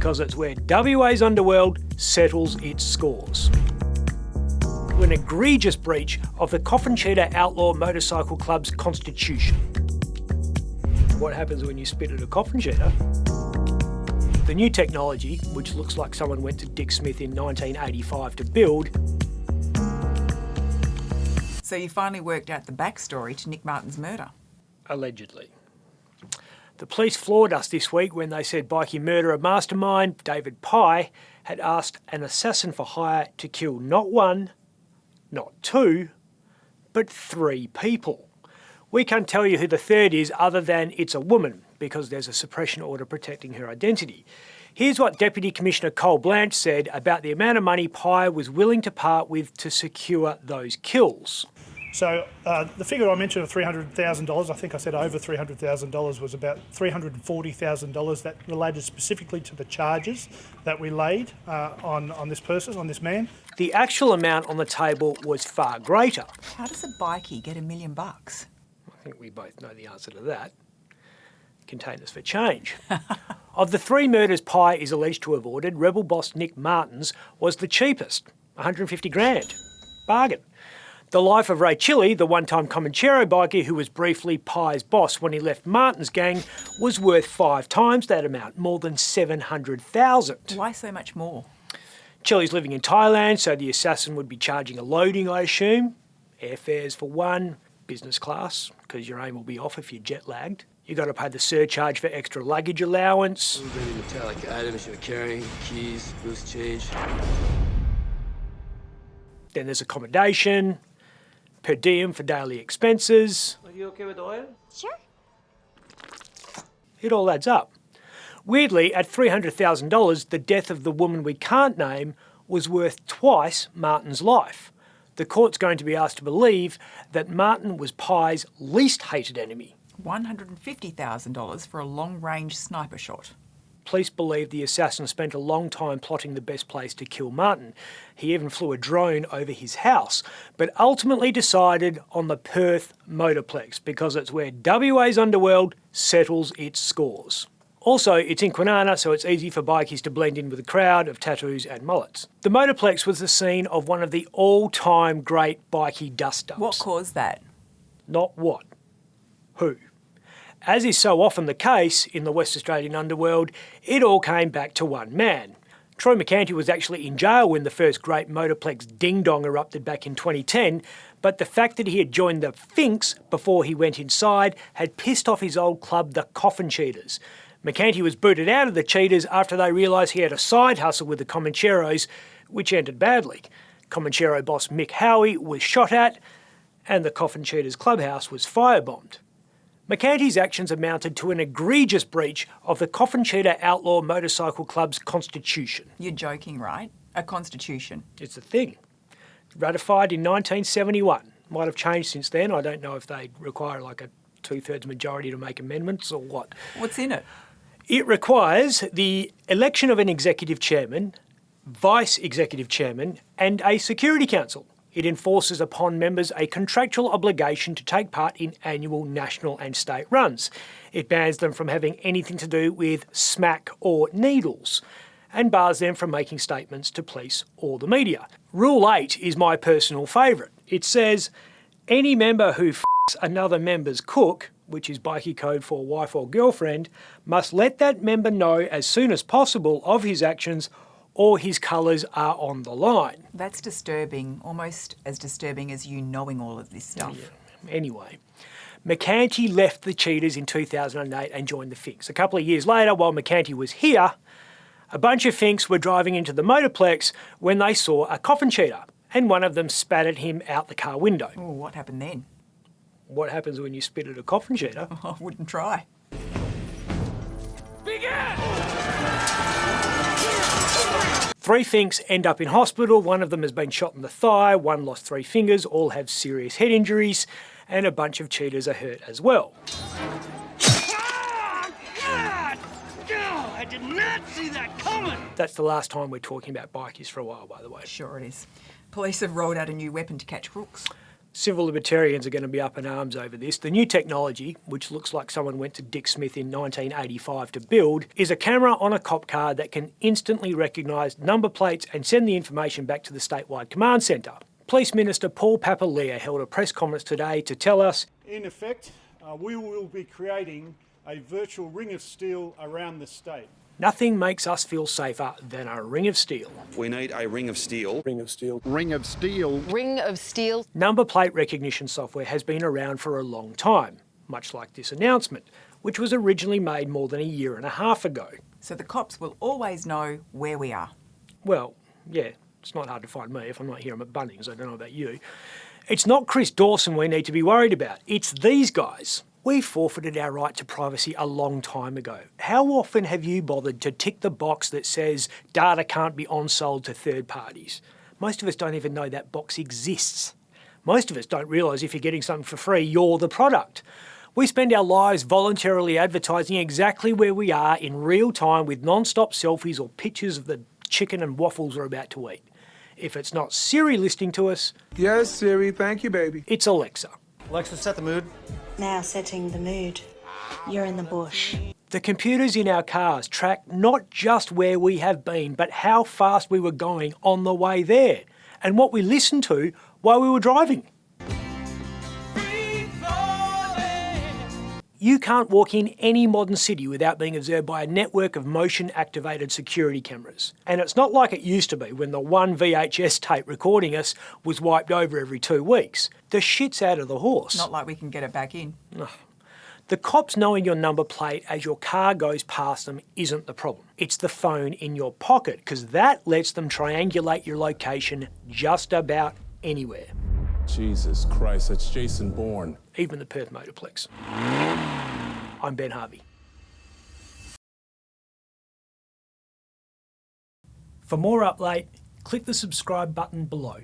because it's where WA's underworld settles its scores. An egregious breach of the Coffin Cheaters Outlaw Motorcycle Club's constitution. What happens when you spit at a coffin cheater? The new technology, which looks like someone went to Dick Smith in 1985 to build. So you finally worked out the backstory to Nick Martin's murder? Allegedly. The police floored us this week when they said Bikie murderer mastermind David Pye had asked an assassin for hire to kill not one, not two, but three people. We can't tell you who the third is other than it's a woman, because there's a suppression order protecting her identity. Here's what Deputy Commissioner Cole Blanche said about the amount of money Pye was willing to part with to secure those kills. So the figure I mentioned of $300,000, I think I said over $300,000, was about $340,000 that related specifically to the charges that we laid on this person, on this man. The actual amount on the table was far greater. How does a bikie get $1 million? I think we both know the answer to that. Containers for change. Of the three murders Pye is alleged to have ordered, rebel boss Nick Martin's was the cheapest, 150 grand. Bargain. The life of Ray Cilli, the one-time Comanchero bikie who was briefly Pye's boss when he left Martin's gang, was worth 5 times that amount, more than $700,000. Why so much more? Cilli's living in Thailand, so the assassin would be charging a loading, I assume. Airfares for one, business class, because your aim will be off if you're jet-lagged. You got to pay the surcharge for extra luggage allowance. Any metallic items you're carrying, keys, loose change. Then there's accommodation, per diem for daily expenses. Are you okay with oil? Sure. It all adds up. Weirdly, at $300,000, the death of the woman we can't name was worth twice Martin's life. The court's going to be asked to believe that Martin was Pye's least hated enemy. $150,000 for a long-range sniper shot. Police believe the assassin spent a long time plotting the best place to kill Martin. He even flew a drone over his house, but ultimately decided on the Perth Motorplex because it's where WA's underworld settles its scores. Also, it's in Kwinana, so it's easy for bikies to blend in with a crowd of tattoos and mullets. The Motorplex was the scene of one of the all-time great bikie dust-ups. What caused that? Not what. Who. As is so often the case in the West Australian underworld, it all came back to one man. Troy McCanty was actually in jail when the first great Motorplex ding-dong erupted back in 2010, but the fact that he had joined the Finks before he went inside had pissed off his old club, the Coffin Cheaters. McCanty was booted out of the Cheaters after they realised he had a side hustle with the Comancheros, which ended badly. Comanchero boss Mick Howie was shot at, and the Coffin Cheaters clubhouse was firebombed. McCanty's actions amounted to an egregious breach of the Coffin Cheaters Outlaw Motorcycle Club's constitution. You're joking, right? A constitution. It's a thing. Ratified in 1971. Might have changed since then. I don't know if they require like a 2/3 majority to make amendments or what. What's in it? It requires the election of an executive chairman, vice executive chairman, and a security council. It enforces upon members a contractual obligation to take part in annual national and state runs. It bans them from having anything to do with smack or needles, and bars them from making statements to police or the media. Rule 8 is my personal favourite. It says, any member who f***s another member's cook, which is bikie code for wife or girlfriend, must let that member know as soon as possible of his actions or his colours are on the line. That's disturbing, almost as disturbing as you knowing all of this stuff. Yeah. Anyway, McCanty left the Cheaters in 2008 and joined the Finks. A couple of years later, while McCanty was here, a bunch of Finks were driving into the Motorplex when they saw a coffin cheater, and one of them spat at him out the car window. Oh, what happened then? What happens when you spit at a coffin cheater? I wouldn't try. Three Finks end up in hospital. One of them has been shot in the thigh, one lost 3 fingers, all have serious head injuries, and a bunch of cheaters are hurt as well. Oh, God! Oh, I did not see that coming! That's the last time we're talking about bikies for a while, by the way. Sure it is. Police have rolled out a new weapon to catch crooks. Civil libertarians are going to be up in arms over this. The new technology, which looks like someone went to Dick Smith in 1985 to build, is a camera on a cop car that can instantly recognise number plates and send the information back to the statewide command centre. Police Minister Paul Papalia held a press conference today to tell us, in effect, we will be creating a virtual ring of steel around the state. nothing makes us feel safer than a ring of steel. We need a ring of steel. Ring of steel. Ring of steel. Ring of steel. Number plate recognition software has been around for a long time, much like this announcement, which was originally made more than a year and a half ago. So the cops will always know where we are. Well, yeah, it's not hard to find me if I'm not here. I'm at Bunnings. I don't know about you. It's not Chris Dawson we need to be worried about. It's these guys. We forfeited our right to privacy a long time ago. How often have you bothered to tick the box that says data can't be on-sold to third parties? Most of us don't even know that box exists. Most of us don't realise if you're getting something for free, you're the product. We spend our lives voluntarily advertising exactly where we are in real time with non-stop selfies or pictures of the chicken and waffles we're about to eat. If it's not Siri listening to us... Yes, Siri, thank you, baby. It's Alexa. Alexa, set the mood. Now setting the mood. You're in the bush. The computers in our cars track not just where we have been, but how fast we were going on the way there, and what we listened to while we were driving. You can't walk in any modern city without being observed by a network of motion-activated security cameras. And it's not like it used to be when the one VHS tape recording us was wiped over every 2 weeks. The shit's out of the horse. Not like we can get it back in. The cops knowing your number plate as your car goes past them isn't the problem. It's the phone in your pocket, because that lets them triangulate your location just about anywhere. Jesus Christ, that's Jason Bourne. Even the Perth Motorplex. I'm Ben Harvey. For more Up Late, click the subscribe button below.